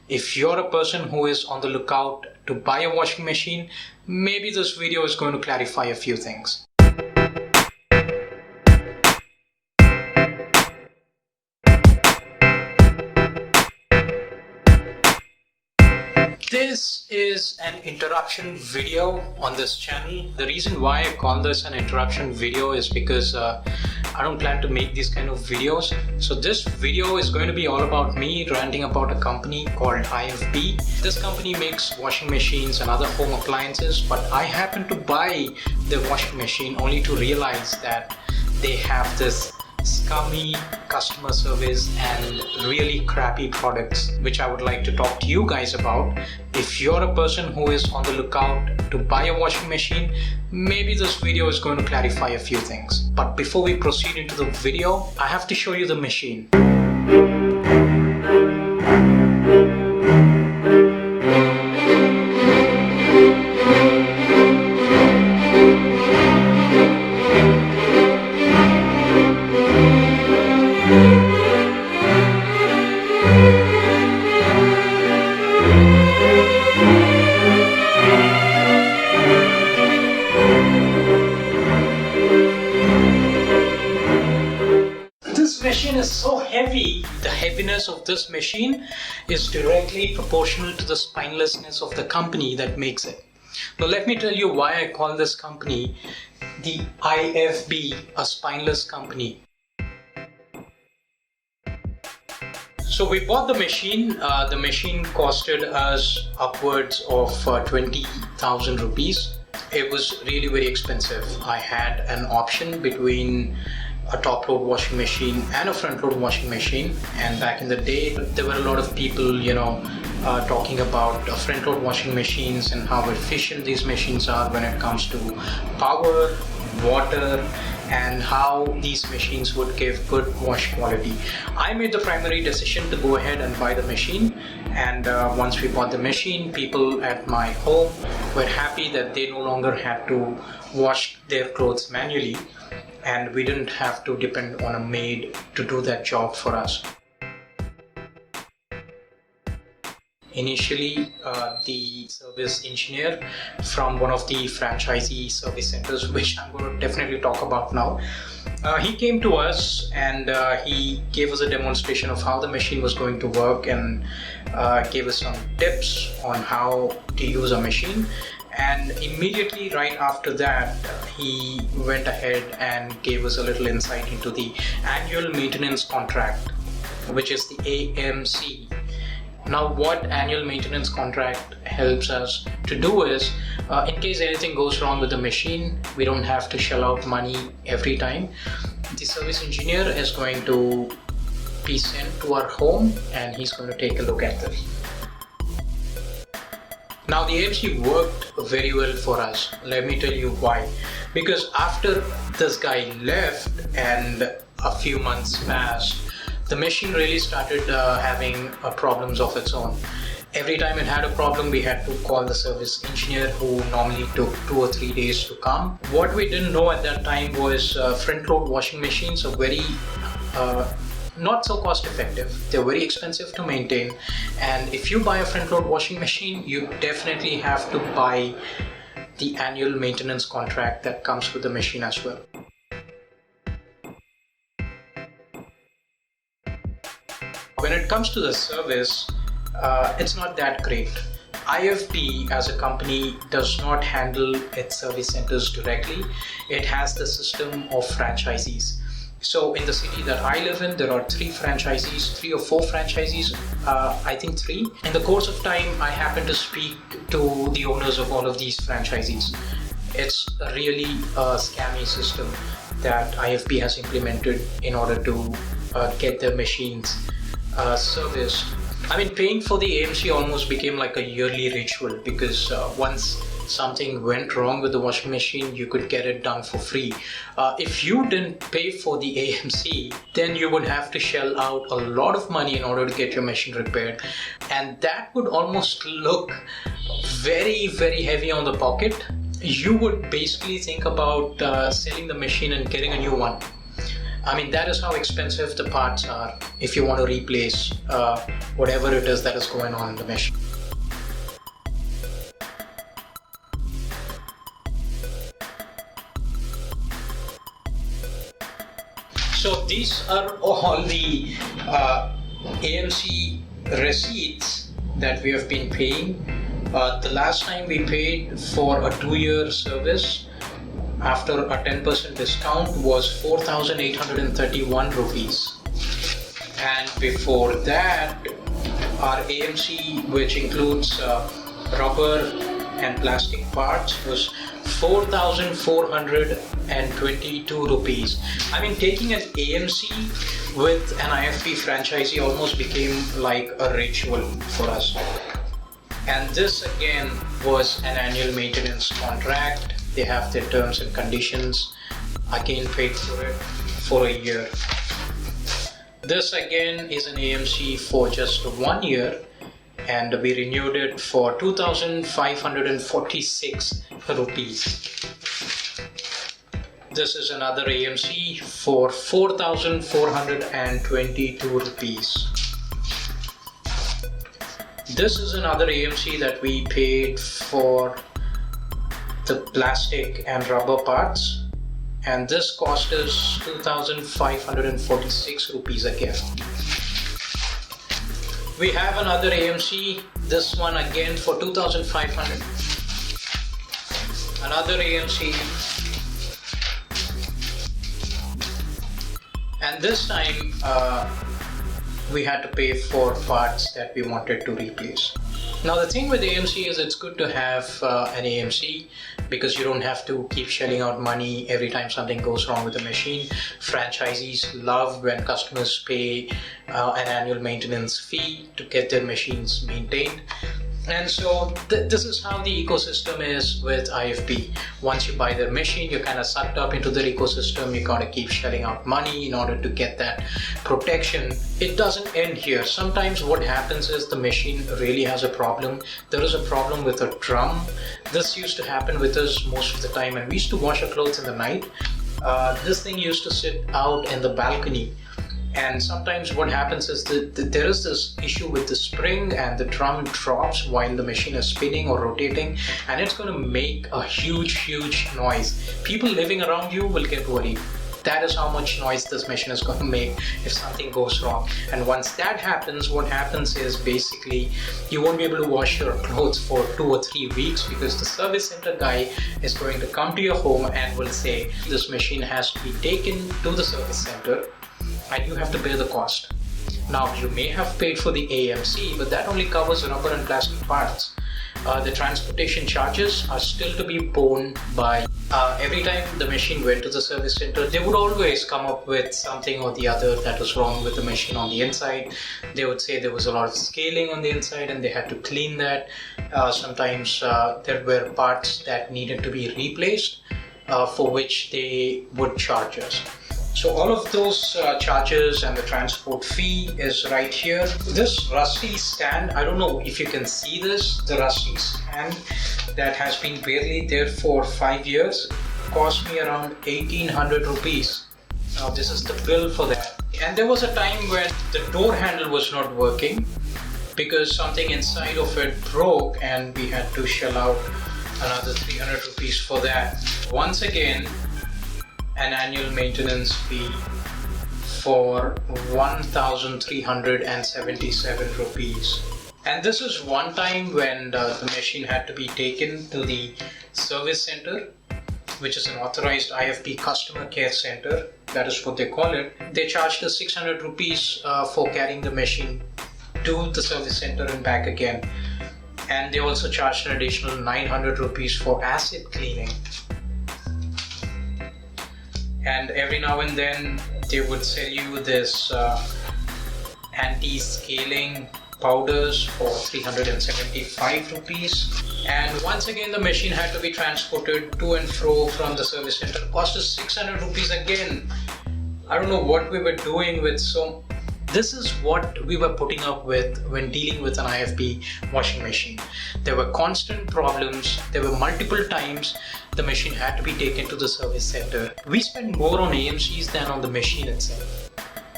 If you're a person who is on the lookout to buy a washing machine, maybe this video is going to clarify a few things. This is an interruption video on this channel. The reason why I call this an interruption video is because I don't plan to make these kind of videos. So this video is going to be all about me ranting about a company called IFB. This company makes washing machines and other home appliances, but I happened to buy the washing machine only to realize that they have this scummy customer service and really crappy products, which I would like to talk to you guys about. If you're a person who is on the lookout to buy a washing machine, maybe this video is going to clarify a few things. But before we proceed into the video, I have to show you the machine. This machine is so heavy. The heaviness of this machine is directly proportional to the spinelessness of the company that makes it. Now let me tell you why I call this company the IFB, a spineless company. So we bought the machine. The machine costed us upwards of 20,000 rupees. It was really very expensive. I had an option between a top load washing machine and a front load washing machine, and back in the day there were a lot of people talking about front load washing machines and how efficient these machines are when it comes to power, water, and how these machines would give good wash quality. I made the primary decision to go ahead and buy the machine, and once we bought the machine, people at my home were happy that they no longer had to wash their clothes manually, and we didn't have to depend on a maid to do that job for us. Initially, the service engineer from one of the franchisee service centers, which I'm going to definitely talk about now, he came to us and he gave us a demonstration of how the machine was going to work, and gave us some tips on how to use a machine. And immediately right after that, he went ahead and gave us a little insight into the annual maintenance contract, which is the AMC. Now what annual maintenance contract helps us to do is, in case anything goes wrong with the machine, we don't have to shell out money every time. The service engineer is going to be sent to our home and he's going to take a look at this. Now the AMC worked very well for us. Let me tell you why. Because after this guy left and a few months passed, the machine really started having problems of its own. Every time it had a problem, we had to call the service engineer, who normally took 2 or 3 days to come. What we didn't know at that time was front load washing machines are very not so cost effective. They're very expensive to maintain, and if you buy a front load washing machine, you definitely have to buy the annual maintenance contract that comes with the machine as well. When it comes to the service, it's not that great. IFB as a company does not handle its service centers directly. It has the system of franchisees. So in the city that I live in, there are 3 or 4 franchisees, I think 3. In the course of time, I happened to speak to the owners of all of these franchisees. It's really a scammy system that IFB has implemented in order to get their machines serviced. I mean, paying for the AMC almost became like a yearly ritual, because once something went wrong with the washing machine, you could get it done for free. If you didn't pay for the AMC, then you would have to shell out a lot of money in order to get your machine repaired, and that would almost look very, very heavy on the pocket. You would basically think about selling the machine and getting a new one. I mean, that is how expensive the parts are if you want to replace whatever it is that is going on in the machine. So these are all the AMC receipts that we have been paying. The last time we paid for a 2-year service after a 10% discount was 4,831 rupees. And before that, our AMC, which includes rubber and plastic parts, was 4,422 rupees. I mean, taking an AMC with an IFB franchisee almost became like a ritual for us. And this again was an annual maintenance contract. They have their terms and conditions. Again, paid for it for a year. This again is an AMC for just 1 year, and we renewed it for 2,546 rupees. This is another AMC for 4,422 rupees. This is another AMC that we paid for the plastic and rubber parts, and this cost us 2,546 rupees again. We have another AMC, this one again for 2,500. Another AMC, and this time we had to pay for parts that we wanted to replace. Now the thing with AMC is it's good to have an AMC because you don't have to keep shelling out money every time something goes wrong with the machine. Franchisees love when customers pay an annual maintenance fee to get their machines maintained. And so this is how the ecosystem is with IFB. Once you buy their machine, you're kind of sucked up into their ecosystem. You gotta keep shelling out money in order to get that protection. It doesn't end here. Sometimes what happens is the machine really has a problem. There is a problem with a drum. This used to happen with us most of the time, and we used to wash our clothes in the night. This thing used to sit out in the balcony. And sometimes what happens is that there is this issue with the spring and the drum drops while the machine is spinning or rotating, and it's going to make a huge noise. People living around you will get worried. That is how much noise this machine is going to make if something goes wrong. And once that happens, what happens is basically you won't be able to wash your clothes for 2 or 3 weeks because the service center guy is going to come to your home and will say this machine has to be taken to the service center and you have to bear the cost. Now you may have paid for the AMC, but that only covers rubber and plastic parts. The transportation charges are still to be borne by every time the machine went to the service center. They would always come up with something or the other that was wrong with the machine on the inside. They would say there was a lot of scaling on the inside and they had to clean that. Sometimes there were parts that needed to be replaced, for which they would charge us. So all of those charges and the transport fee is right here. This rusty stand, I don't know if you can see this, the rusty stand that has been barely there for 5 years cost me around 1,800 rupees. Now this is the bill for that. And there was a time when the door handle was not working because something inside of it broke and we had to shell out another 300 rupees for that. Once again, an annual maintenance fee for 1,377 rupees. And this is one time when the machine had to be taken to the service center, which is an authorized IFB customer care center. That is what they call it. They charged us 600 rupees for carrying the machine to the service center and back again. And they also charged an additional 900 rupees for acid cleaning. And every now and then they would sell you this anti-scaling powders for 375 rupees. And once again the machine had to be transported to and fro from the service center. It cost us 600 rupees again. I don't know what we were doing with This is what we were putting up with when dealing with an IFB washing machine. There were constant problems. There were multiple times the machine had to be taken to the service center. We spent more on AMCs than on the machine itself.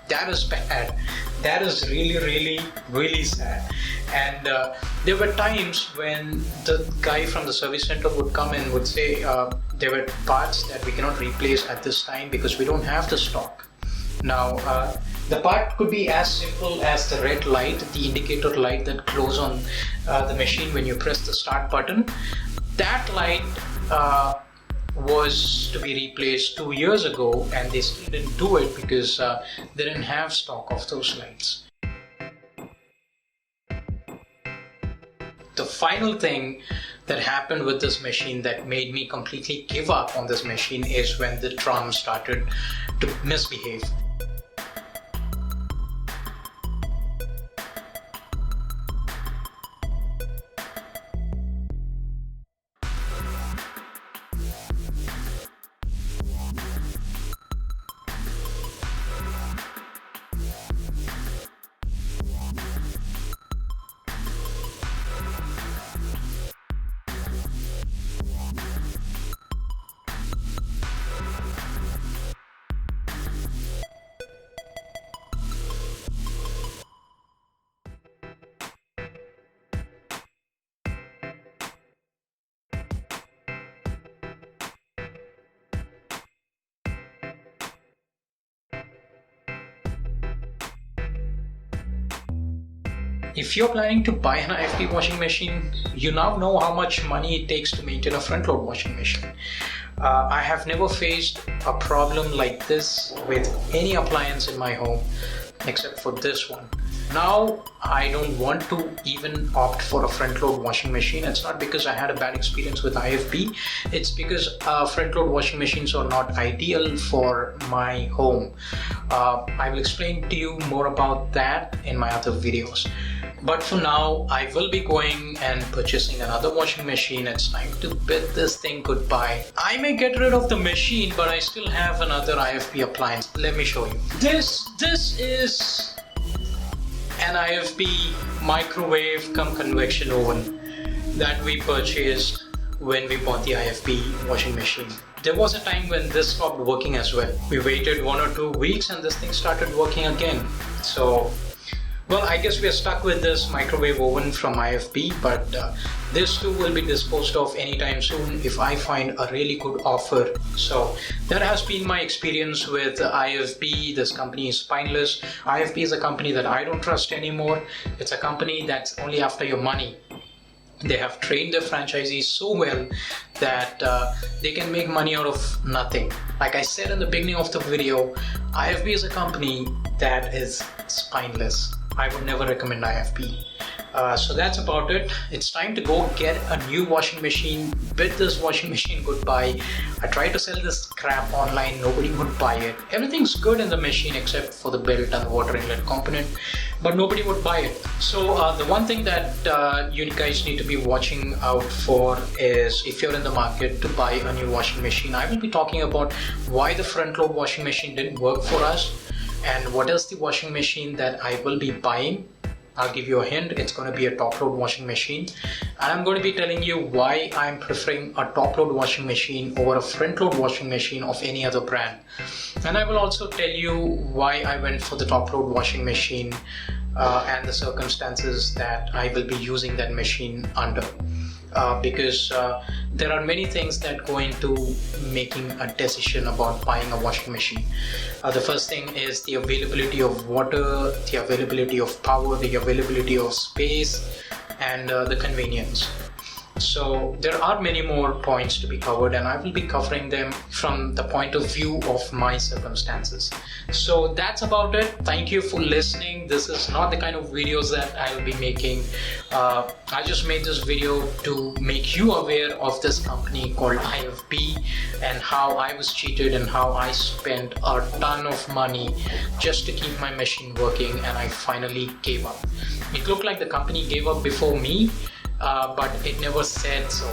That is bad. That is really sad. And there were times when the guy from the service center would come and would say there were parts that we cannot replace at this time because we don't have the stock. Now the part could be as simple as the red light, the indicator light that glows on the machine when you press the start button. That light was to be replaced 2 years ago, and they still didn't do it because they didn't have stock of those lights. The final thing that happened with this machine that made me completely give up on this machine is when the drum started to misbehave. If you're planning to buy an IFB washing machine, you now know how much money it takes to maintain a front load washing machine. I have never faced a problem like this with any appliance in my home except for this one. Now I don't want to even opt for a front load washing machine. It's not because I had a bad experience with IFB, it's because front load washing machines are not ideal for my home. I will explain to you more about that in my other videos. But for now, I will be going and purchasing another washing machine. It's time to bid this thing goodbye. I may get rid of the machine, but I still have another IFB appliance. Let me show you. This is an IFB microwave cum convection oven that we purchased when we bought the IFB washing machine. There was a time when this stopped working as well. We waited 1 or 2 weeks and this thing started working again. So, well, I guess we are stuck with this microwave oven from IFB, but this too will be disposed of anytime soon if I find a really good offer. So that has been my experience with IFB. This company is spineless. IFB is a company that I don't trust anymore. It's a company that's only after your money. They have trained their franchisees so well that they can make money out of nothing. Like I said in the beginning of the video, IFB is a company that is spineless. I would never recommend IFB. So that's about it. It's time to go get a new washing machine, bid this washing machine goodbye. I tried to sell this crap online, nobody would buy it. Everything's good in the machine except for the belt and the water inlet component, but nobody would buy it. So the one thing that you guys need to be watching out for is if you're in the market to buy a new washing machine. I will be talking about why the front load washing machine didn't work for us and what is the washing machine that I will be buying. I'll give you a hint, it's going to be a top load washing machine, and I'm going to be telling you why I'm preferring a top load washing machine over a front load washing machine of any other brand. And I will also tell you why I went for the top load washing machine and the circumstances that I will be using that machine under. Because there are many things that go into making a decision about buying a washing machine. The first thing is the availability of water, the availability of power, the availability of space, and the convenience. So there are many more points to be covered, and I will be covering them from the point of view of my circumstances. So that's about it. Thank you for listening. This is not the kind of videos that I will be making. I just made this video to make you aware of this company called IFB and how I was cheated and how I spent a ton of money just to keep my machine working, and I finally gave up. It looked like the company gave up before me, but it never said so.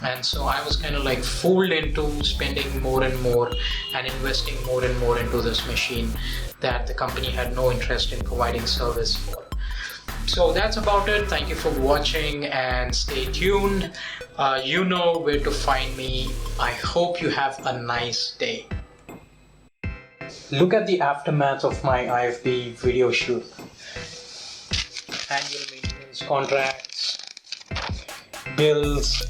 And so I was kind of like fooled into spending more and more and investing more and more into this machine that the company had no interest in providing service for. So that's about it. Thank you for watching and stay tuned. You know where to find me. I hope you have a nice day. Look at the aftermath of my IFB video shoot. Annual maintenance contracts, bills,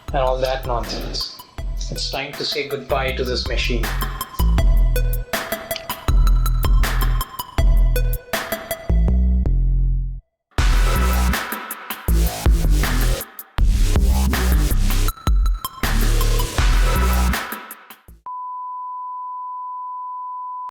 and all that nonsense. It's time to say goodbye to this machine.